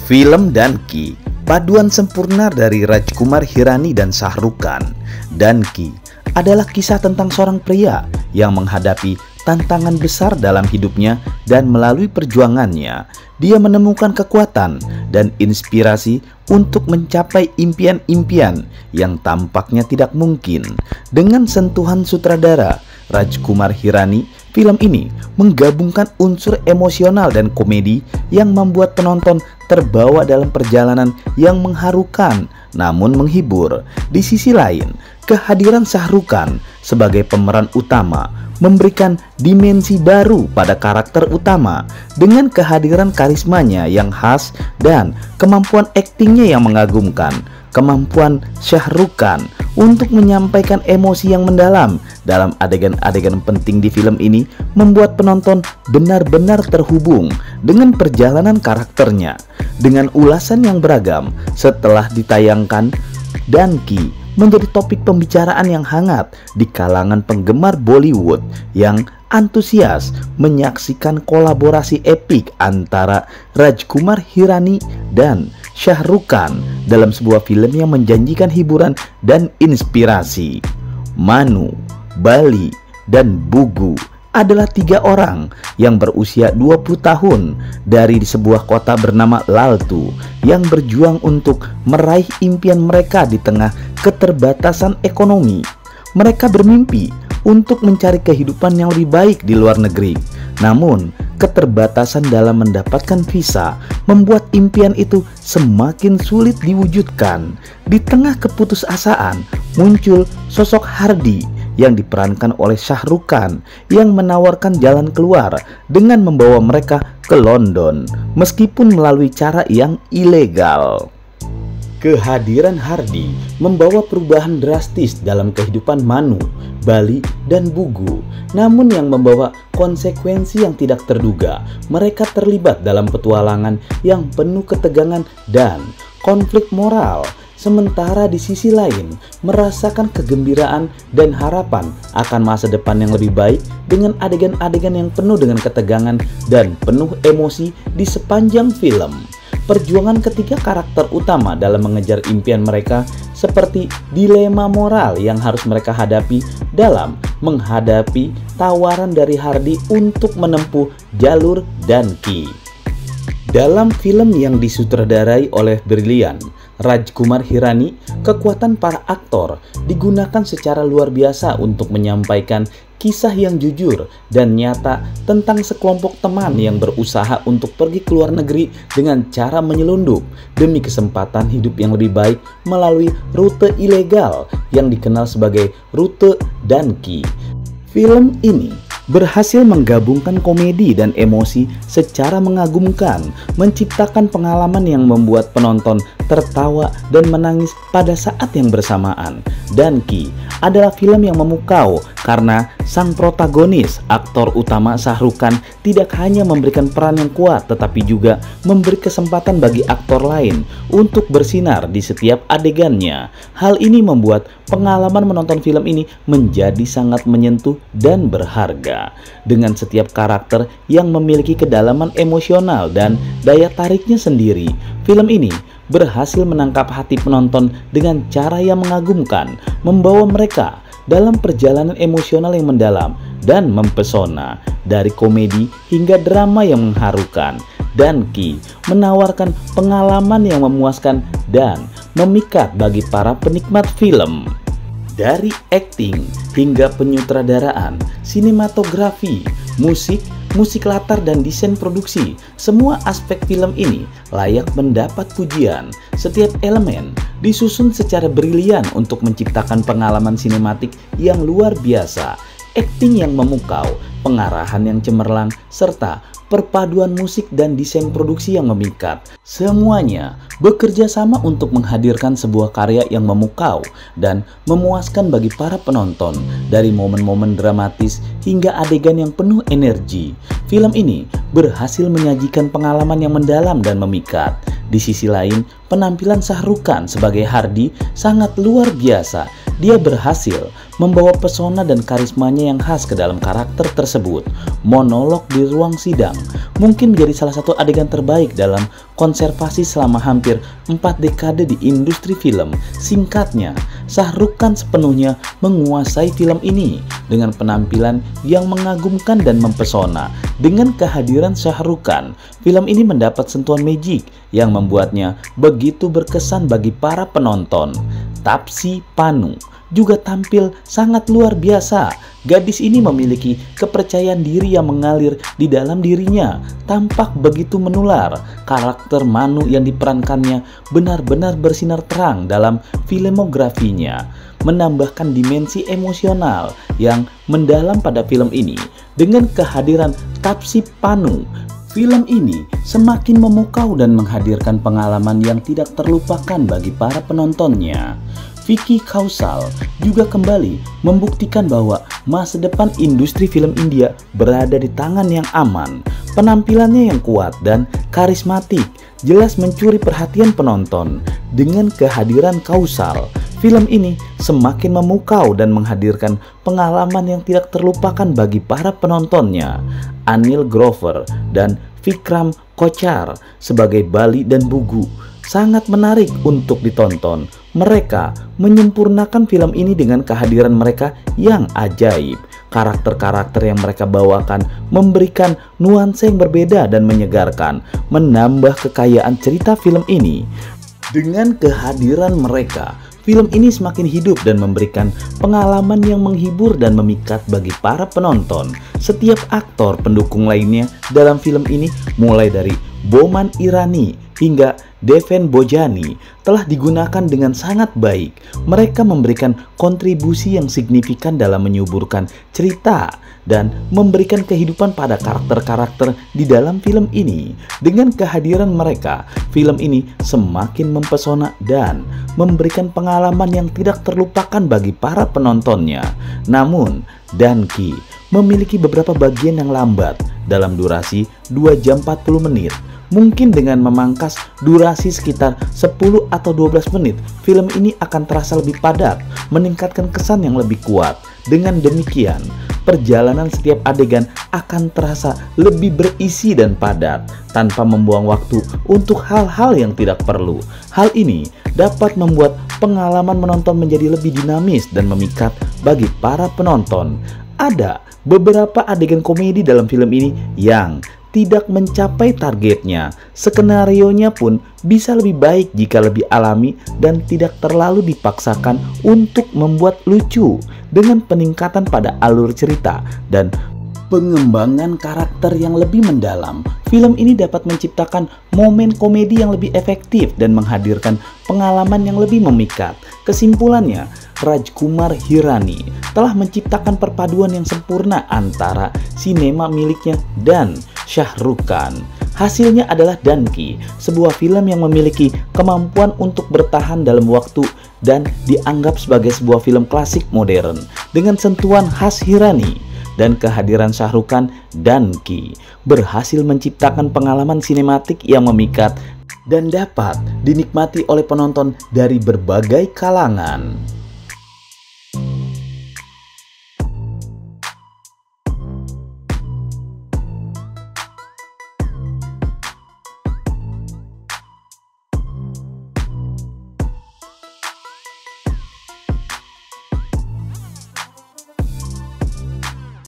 Film Danki, paduan sempurna dari Rajkumar Hirani dan Shah Rukh Khan. Danki adalah kisah tentang seorang pria yang menghadapi tantangan besar dalam hidupnya, dan melalui perjuangannya dia menemukan kekuatan dan inspirasi untuk mencapai impian-impian yang tampaknya tidak mungkin. Dengan sentuhan sutradara Rajkumar Hirani, film ini menggabungkan unsur emosional dan komedi yang membuat penonton terbawa dalam perjalanan yang mengharukan namun menghibur. Di sisi lain, kehadiran Shah Rukh Khan sebagai pemeran utama memberikan dimensi baru pada karakter utama dengan kehadiran karismanya yang khas dan kemampuan aktingnya yang mengagumkan. Kemampuan Shah Rukh Khan untuk menyampaikan emosi yang mendalam dalam adegan-adegan penting di film ini membuat penonton benar-benar terhubung dengan perjalanan karakternya. Dengan ulasan yang beragam setelah ditayangkan, Danki menjadi topik pembicaraan yang hangat di kalangan penggemar Bollywood yang antusias menyaksikan kolaborasi epik antara Rajkumar Hirani dan Shah Rukh Khan dalam sebuah film yang menjanjikan hiburan dan inspirasi. Manu, Bali, dan Bugu adalah 3 orang yang berusia 20 tahun dari sebuah kota bernama Laltu yang berjuang untuk meraih impian mereka di tengah keterbatasan ekonomi. Mereka bermimpi untuk mencari kehidupan yang lebih baik di luar negeri. Namun, keterbatasan dalam mendapatkan visa membuat impian itu semakin sulit diwujudkan. Di tengah keputusasaan, muncul sosok Hardy yang diperankan oleh Shah Rukh Khan yang menawarkan jalan keluar dengan membawa mereka ke London meskipun melalui cara yang ilegal. Kehadiran Hardy membawa perubahan drastis dalam kehidupan Manu, Bali, dan Bugu. Namun yang membawa konsekuensi yang tidak terduga. Mereka terlibat dalam petualangan yang penuh ketegangan dan konflik moral. Sementara di sisi lain merasakan kegembiraan dan harapan akan masa depan yang lebih baik dengan adegan-adegan yang penuh dengan ketegangan dan penuh emosi di sepanjang film. Perjuangan ketiga karakter utama dalam mengejar impian mereka seperti dilema moral yang harus mereka hadapi dalam menghadapi tawaran dari Hardy untuk menempuh jalur Danki. Dalam film yang disutradarai oleh brilian Rajkumar Hirani, kekuatan para aktor digunakan secara luar biasa untuk menyampaikan kisah yang jujur dan nyata tentang sekelompok teman yang berusaha untuk pergi ke luar negeri dengan cara menyelundup demi kesempatan hidup yang lebih baik melalui rute ilegal yang dikenal sebagai rute Danki. Film ini berhasil menggabungkan komedi dan emosi secara mengagumkan, menciptakan pengalaman yang membuat penonton tertawa dan menangis pada saat yang bersamaan. Danki adalah film yang memukau karena sang protagonis, aktor utama Shah Rukh Khan, tidak hanya memberikan peran yang kuat tetapi juga memberi kesempatan bagi aktor lain untuk bersinar di setiap adegannya. Hal ini membuat pengalaman menonton film ini menjadi sangat menyentuh dan berharga. Dengan setiap karakter yang memiliki kedalaman emosional dan daya tariknya sendiri, film ini berhasil menangkap hati penonton dengan cara yang mengagumkan, membawa mereka dalam perjalanan emosional yang mendalam dan mempesona. Dari komedi hingga drama yang mengharukan, Danki menawarkan pengalaman yang memuaskan dan memikat bagi para penikmat film. Dari akting hingga penyutradaraan, sinematografi, musik latar dan desain produksi, semua aspek film ini layak mendapat pujian. Setiap elemen disusun secara brilian untuk menciptakan pengalaman sinematik yang luar biasa. Akting yang memukau, pengarahan yang cemerlang, serta perpaduan musik dan desain produksi yang memikat. Semuanya bekerja sama untuk menghadirkan sebuah karya yang memukau dan memuaskan bagi para penonton. Dari momen-momen dramatis hingga adegan yang penuh energi, film ini berhasil menyajikan pengalaman yang mendalam dan memikat. Di sisi lain, penampilan Shah Rukh Khan sebagai Hardy sangat luar biasa. dia berhasil membawa pesona dan karismanya yang khas ke dalam karakter tersebut. Monolog di ruang sidang mungkin menjadi salah satu adegan terbaik dalam konservasi selama hampir 4 dekade di industri film. Singkatnya, Shah Rukh Khan sepenuhnya menguasai film ini dengan penampilan yang mengagumkan dan mempesona. Dengan kehadiran Shah Rukh Khan, film ini mendapat sentuhan magic yang membuatnya begitu berkesan bagi para penonton. Taapsee Pannu juga tampil sangat luar biasa. Gadis ini memiliki kepercayaan diri yang mengalir di dalam dirinya, tampak begitu menular. Karakter Manu yang diperankannya benar-benar bersinar terang dalam filmografinya, menambahkan dimensi emosional yang mendalam pada film ini. Dengan kehadiran Taapsee Pannu, film ini semakin memukau dan menghadirkan pengalaman yang tidak terlupakan bagi para penontonnya. Vicky Kaushal juga kembali membuktikan bahwa masa depan industri film India berada di tangan yang aman. Penampilannya yang kuat dan karismatik jelas mencuri perhatian penonton. Dengan kehadiran Kaushal, film ini semakin memukau dan menghadirkan pengalaman yang tidak terlupakan bagi para penontonnya. Anil Grover dan Vikram Kochar sebagai Bali dan Bugu sangat menarik untuk ditonton. Mereka menyempurnakan film ini dengan kehadiran mereka yang ajaib. Karakter-karakter yang mereka bawakan memberikan nuansa yang berbeda dan menyegarkan, menambah kekayaan cerita film ini. Dengan kehadiran mereka, film ini semakin hidup dan memberikan pengalaman yang menghibur dan memikat bagi para penonton. Setiap aktor pendukung lainnya dalam film ini, mulai dari Boman Irani hingga Deven Bojani, telah digunakan dengan sangat baik. Mereka memberikan kontribusi yang signifikan dalam menyuburkan cerita dan memberikan kehidupan pada karakter-karakter di dalam film ini. Dengan kehadiran mereka, film ini semakin mempesona dan memberikan pengalaman yang tidak terlupakan bagi para penontonnya. Namun, Danki memiliki beberapa bagian yang lambat dalam durasi 2 jam 40 menit. Mungkin dengan memangkas durasi sekitar 10 atau 12 menit, film ini akan terasa lebih padat, meningkatkan kesan yang lebih kuat. Dengan demikian, perjalanan setiap adegan akan terasa lebih berisi dan padat, tanpa membuang waktu untuk hal-hal yang tidak perlu. Hal ini dapat membuat pengalaman menonton menjadi lebih dinamis dan memikat bagi para penonton. Ada beberapa adegan komedi dalam film ini yang tidak mencapai targetnya. Skenarionya pun bisa lebih baik jika lebih alami dan tidak terlalu dipaksakan untuk membuat lucu. Dengan peningkatan pada alur cerita dan pengembangan karakter yang lebih mendalam, film ini dapat menciptakan momen komedi yang lebih efektif dan menghadirkan pengalaman yang lebih memikat. Kesimpulannya, Rajkumar Hirani telah menciptakan perpaduan yang sempurna antara sinema miliknya dan Shah Rukh Khan. Hasilnya adalah Danki, sebuah film yang memiliki kemampuan untuk bertahan dalam waktu dan dianggap sebagai sebuah film klasik modern. Dengan sentuhan khas Hirani dan kehadiran Shah Rukh Khan, Danki berhasil menciptakan pengalaman sinematik yang memikat dan dapat dinikmati oleh penonton dari berbagai kalangan.